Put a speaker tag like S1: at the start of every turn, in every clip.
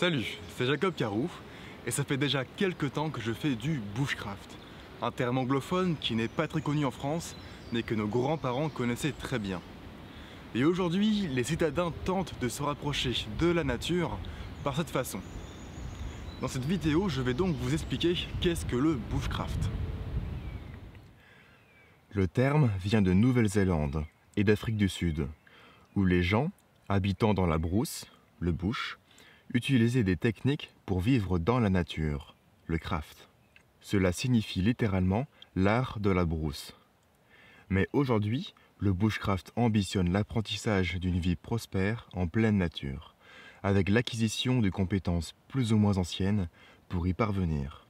S1: Salut, c'est Jacob Carouf et ça fait déjà quelques temps que je fais du bushcraft. Un terme anglophone qui n'est pas très connu en France, mais que nos grands-parents connaissaient très bien. Et aujourd'hui, les citadins tentent de se rapprocher de la nature par cette façon. Dans cette vidéo, je vais donc vous expliquer qu'est-ce que le bushcraft.
S2: Le terme vient de Nouvelle-Zélande et d'Afrique du Sud, où les gens, habitant dans la brousse, le bush, utilisaient des techniques pour vivre dans la nature, le craft. Cela signifie littéralement l'art de la brousse. Mais aujourd'hui, le bushcraft ambitionne l'apprentissage d'une vie prospère en pleine nature, avec l'acquisition de compétences plus ou moins anciennes pour y parvenir.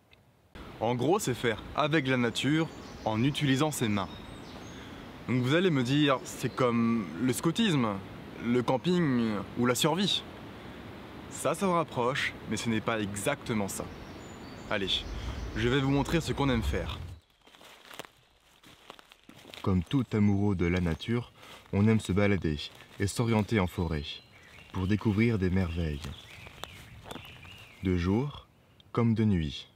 S1: En gros, c'est faire avec la nature en utilisant ses mains. Donc vous allez me dire, c'est comme le scoutisme, le camping ou la survie. Ça s'en rapproche, mais ce n'est pas exactement ça. Allez, je vais vous montrer ce qu'on aime faire.
S2: Comme tout amoureux de la nature, on aime se balader et s'orienter en forêt pour découvrir des merveilles, de jour comme de nuit.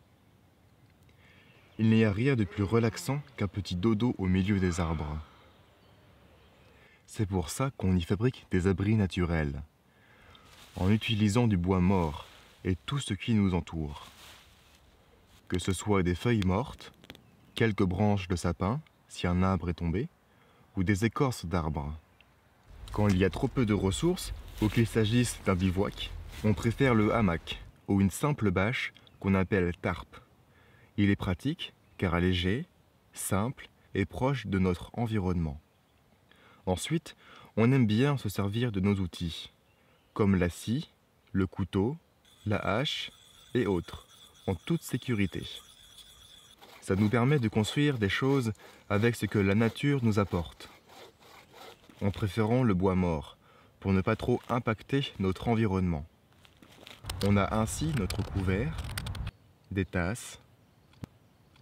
S2: Il n'y a rien de plus relaxant qu'un petit dodo au milieu des arbres. C'est pour ça qu'on y fabrique des abris naturels, en utilisant du bois mort et tout ce qui nous entoure. Que ce soit des feuilles mortes, quelques branches de sapin, si un arbre est tombé, ou des écorces d'arbres. Quand il y a trop peu de ressources, ou qu'il s'agisse d'un bivouac, on préfère le hamac, ou une simple bâche qu'on appelle tarpe. Il est pratique car léger, simple et proche de notre environnement. Ensuite, on aime bien se servir de nos outils, comme la scie, le couteau, la hache et autres, en toute sécurité. Ça nous permet de construire des choses avec ce que la nature nous apporte, en préférant le bois mort, pour ne pas trop impacter notre environnement. On a ainsi notre couvert, des tasses,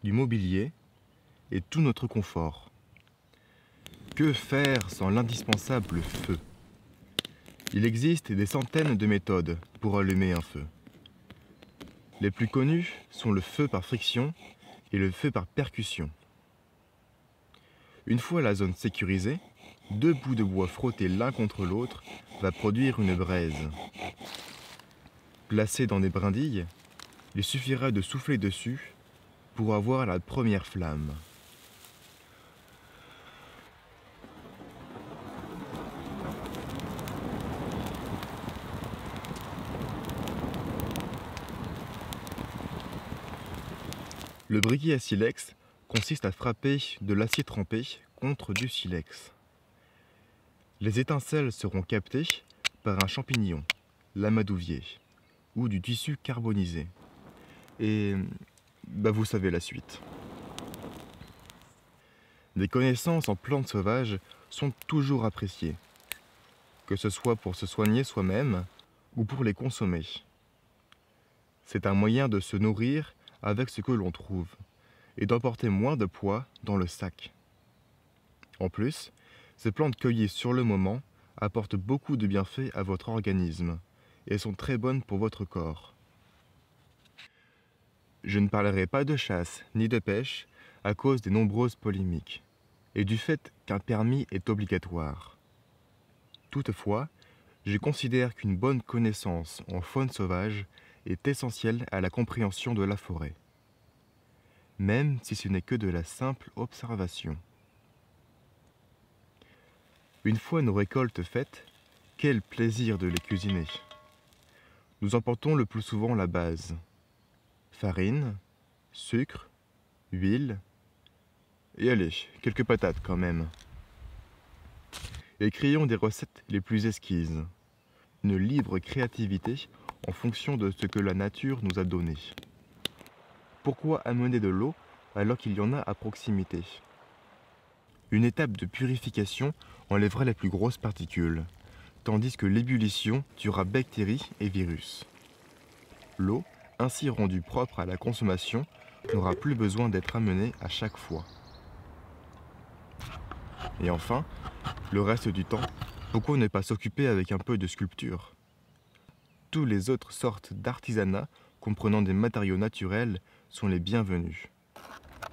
S2: du mobilier et tout notre confort. Que faire sans l'indispensable feu? Il existe des centaines de méthodes pour allumer un feu. Les plus connues sont le feu par friction et le feu par percussion. Une fois la zone sécurisée, 2 bouts de bois frottés l'un contre l'autre va produire une braise. Placés dans des brindilles, il suffira de souffler dessus pour avoir la première flamme. Le briquet à silex consiste à frapper de l'acier trempé contre du silex. Les étincelles seront captées par un champignon, l'amadouvier, ou du tissu carbonisé. Et vous savez la suite. Des connaissances en plantes sauvages sont toujours appréciées, que ce soit pour se soigner soi-même ou pour les consommer. C'est un moyen de se nourrir avec ce que l'on trouve et d'emporter moins de poids dans le sac. En plus, ces plantes cueillies sur le moment apportent beaucoup de bienfaits à votre organisme et sont très bonnes pour votre corps. Je ne parlerai pas de chasse ni de pêche à cause des nombreuses polémiques et du fait qu'un permis est obligatoire. Toutefois, je considère qu'une bonne connaissance en faune sauvage est essentielle à la compréhension de la forêt, même si ce n'est que de la simple observation. Une fois nos récoltes faites, quel plaisir de les cuisiner. Nous emportons le plus souvent la base: farine, sucre, huile, et allez, quelques patates quand même. Et créons des recettes les plus exquises. Une libre créativité en fonction de ce que la nature nous a donné. Pourquoi amener de l'eau alors qu'il y en a à proximité? Une étape de purification enlèvera les plus grosses particules, tandis que l'ébullition tuera bactéries et virus. L'eau, ainsi rendue propre à la consommation, n'aura plus besoin d'être amenée à chaque fois. Et enfin, le reste du temps, pourquoi ne pas s'occuper avec un peu de sculpture? toutes les autres sortes d'artisanat comprenant des matériaux naturels sont les bienvenus.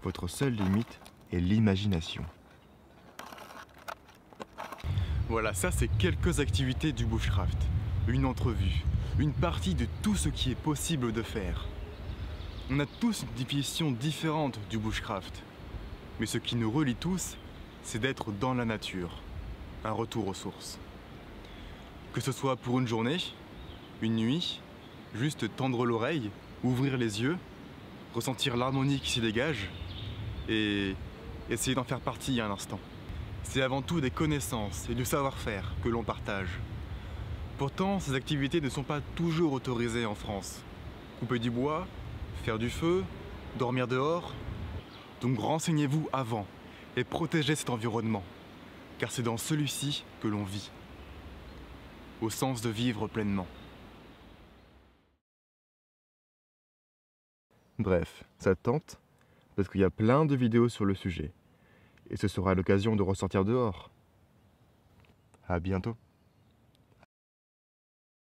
S2: Votre seule limite est l'imagination.
S1: Voilà, ça c'est quelques activités du bushcraft. Une entrevue, une partie de tout ce qui est possible de faire. On a tous une définition différente du bushcraft. Mais ce qui nous relie tous, c'est d'être dans la nature. Un retour aux sources. Que ce soit pour une journée, une nuit, juste tendre l'oreille, ouvrir les yeux, ressentir l'harmonie qui s'y dégage et essayer d'en faire partie un instant. C'est avant tout des connaissances et du savoir-faire que l'on partage. Pourtant, ces activités ne sont pas toujours autorisées en France. Couper du bois, faire du feu, dormir dehors. Donc renseignez-vous avant et protégez cet environnement, car c'est dans celui-ci que l'on vit, au sens de vivre pleinement.
S2: Bref, ça tente, parce qu'il y a plein de vidéos sur le sujet. Et ce sera l'occasion de ressortir dehors. À bientôt.